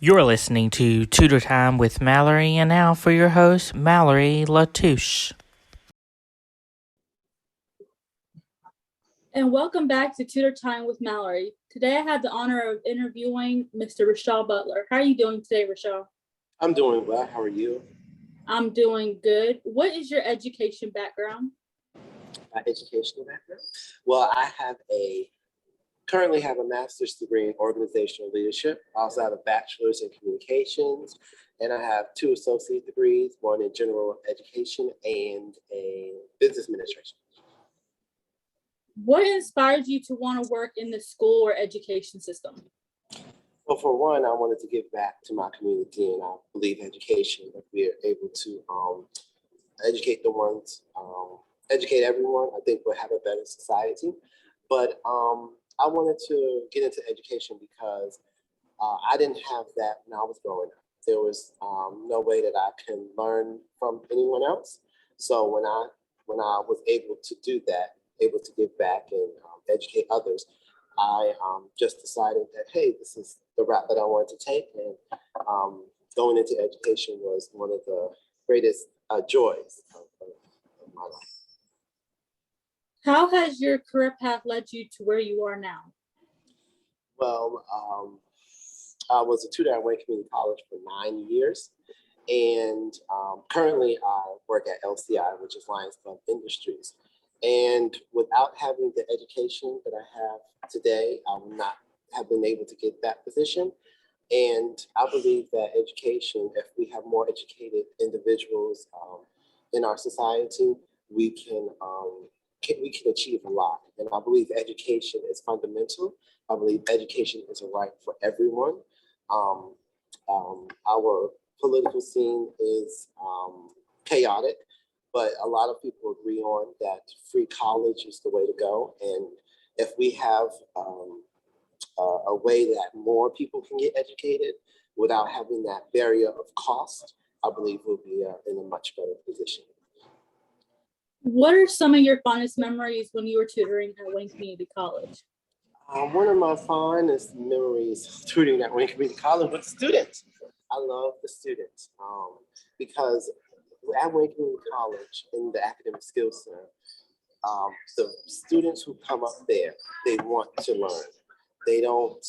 You're listening to Tutor Time with Mallory, and now for your host, Mallory Latouche. And welcome back to Tutor Time with Mallory. Today I had the honor of interviewing Mr. Reshaw Butler. How are you doing today, Reshaw? I'm doing well. How are you? I'm doing good. What is your education background? My educational background? Well, currently have a master's degree in organizational leadership. I also have a bachelor's in communications, and I have 2 associate degrees, one in general education and a business administration. What inspired you to want to work in the school or education system? Well, for one, I wanted to give back to my community, and I believe education, if we are able to educate the ones, educate everyone, I think we'll have a better society. But I wanted to get into education because I didn't have that when I was growing up. There was no way that I can learn from anyone else. So when I was able to do that, able to give back and educate others, I just decided that, hey, this is the route that I wanted to take. And going into education was one of the greatest joys of my life. How has your career path led you to where you are now? Well, I was a tutor at Wayne Community College for 9 years. And currently I work at LCI, which is Lions Club Industries. And without having the education that I have today, I would not have been able to get that position. And I believe that education, if we have more educated individuals in our society, we can achieve a lot. And I believe education is fundamental. I believe education is a right for everyone. Our political scene is chaotic, but a lot of people agree on that free college is the way to go. And if we have a way that more people can get educated without having that barrier of cost, I believe we'll be in a much better position. What are some of your fondest memories when you were tutoring at Wayne Community College? One of my fondest memories tutoring at Wayne Community College with students. I love the students because at Wayne Community College in the Academic Skills Center, the students who come up there, they want to learn. They don't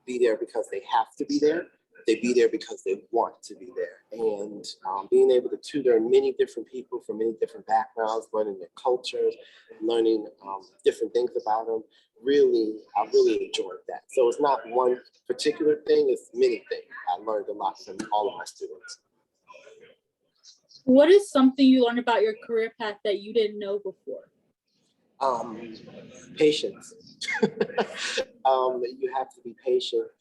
be there because they have to be there. They be there because they want to be there. And being able to tutor many different people from many different backgrounds, learning their cultures, learning different things about them, I really enjoyed that. So it's not one particular thing, it's many things. I learned a lot from all of my students. What is something you learned about your career path that you didn't know before? Patience. You have to be patient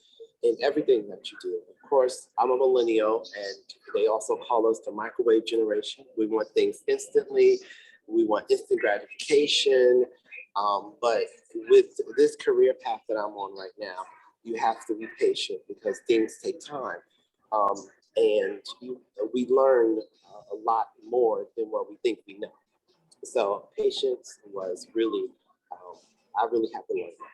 in everything that you do. Of course, I'm a millennial, and they also call us the microwave generation. We want things instantly. We want instant gratification. But with this career path that I'm on right now, you have to be patient because things take time. And we learn a lot more than what we think we know. So patience was really, I really have to learn that.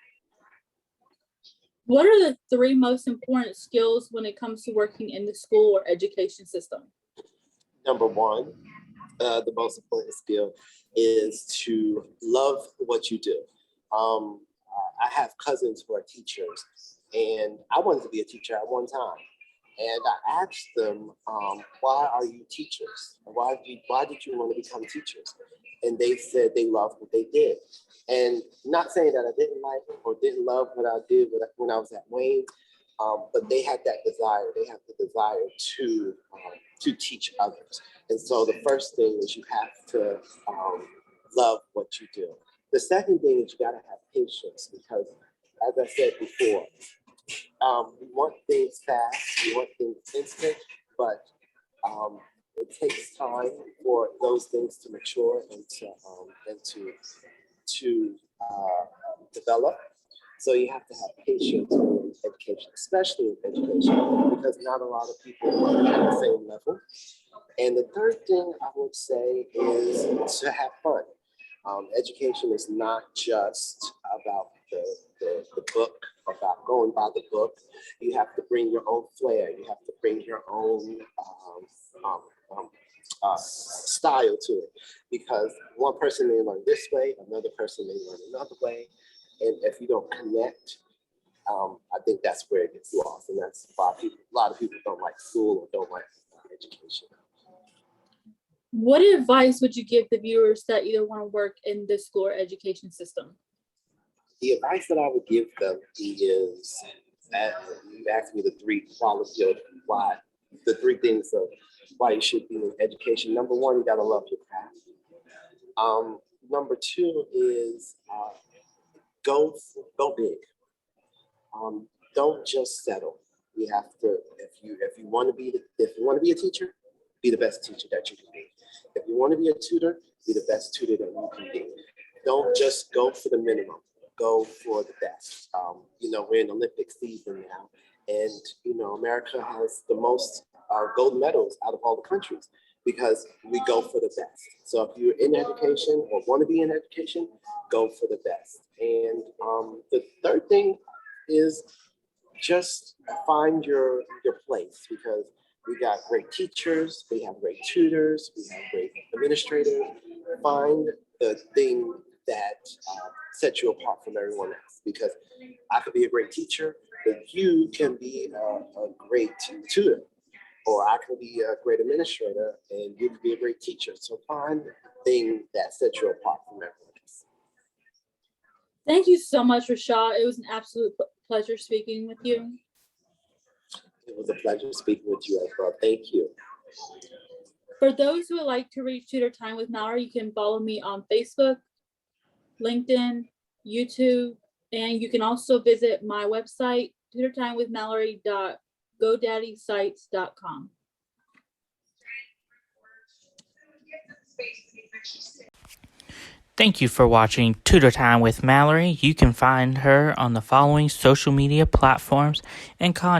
What are the 3 most important skills when it comes to working in the school or education system? Number one, the most important skill is to love what you do. I have cousins who are teachers, and I wanted to be a teacher at one time. And I asked them, why are you teachers? Why did you want to become teachers? And they said they loved what they did. And not saying that I didn't like or didn't love what I did when I was at Wayne, but they had that desire. They have the desire to teach others. And so the first thing is you have to love what you do. The second thing is you got to have patience because, as I said before, we want things fast, we want things instant, but it takes time for those things to mature and to develop. So you have to have patience in education, especially in education, because not a lot of people learn at the same level. And the third thing I would say is to have fun. Education is not just about the book about going by the book. You have to bring your own flair. You have to bring your own style to it, because one person may learn this way, another person may learn another way, and if you don't connect, I think that's where it gets lost, and that's why a lot of people don't like school or don't like education. What advice would you give the viewers that either want to work in the school or education system? The advice that I would give them is that you asked me the three qualities of why, the three things of why you should be in education. Number one, you gotta love your craft. Number two is go big. Don't just settle. You have to, if you want to be a teacher, be the best teacher that you can be. If you want to be a tutor, be the best tutor that you can be. Don't just go for the minimum. Go for the best. We're in Olympic season now, and America has the most gold medals out of all the countries because we go for the best. So if you're in education or want to be in education, go for the best. And the third thing is just find your place, because we got great teachers, we have great tutors, we have great administrators. Find the thing that sets you apart from everyone else, because I could be a great teacher, but you can be a great tutor, or I can be a great administrator and you can be a great teacher. So find the thing that sets you apart from everyone else. Thank you so much, Reshaw. It was an absolute pleasure speaking with you. It was a pleasure speaking with you as well. Thank you. For those who would like to reach Tutor Time with Mallory, you can follow me on Facebook, LinkedIn, YouTube, and you can also visit my website, tutortimewithmallory.godaddysites.com. Thank you for watching Tutor Time with Mallory. You can find her on the following social media platforms and contact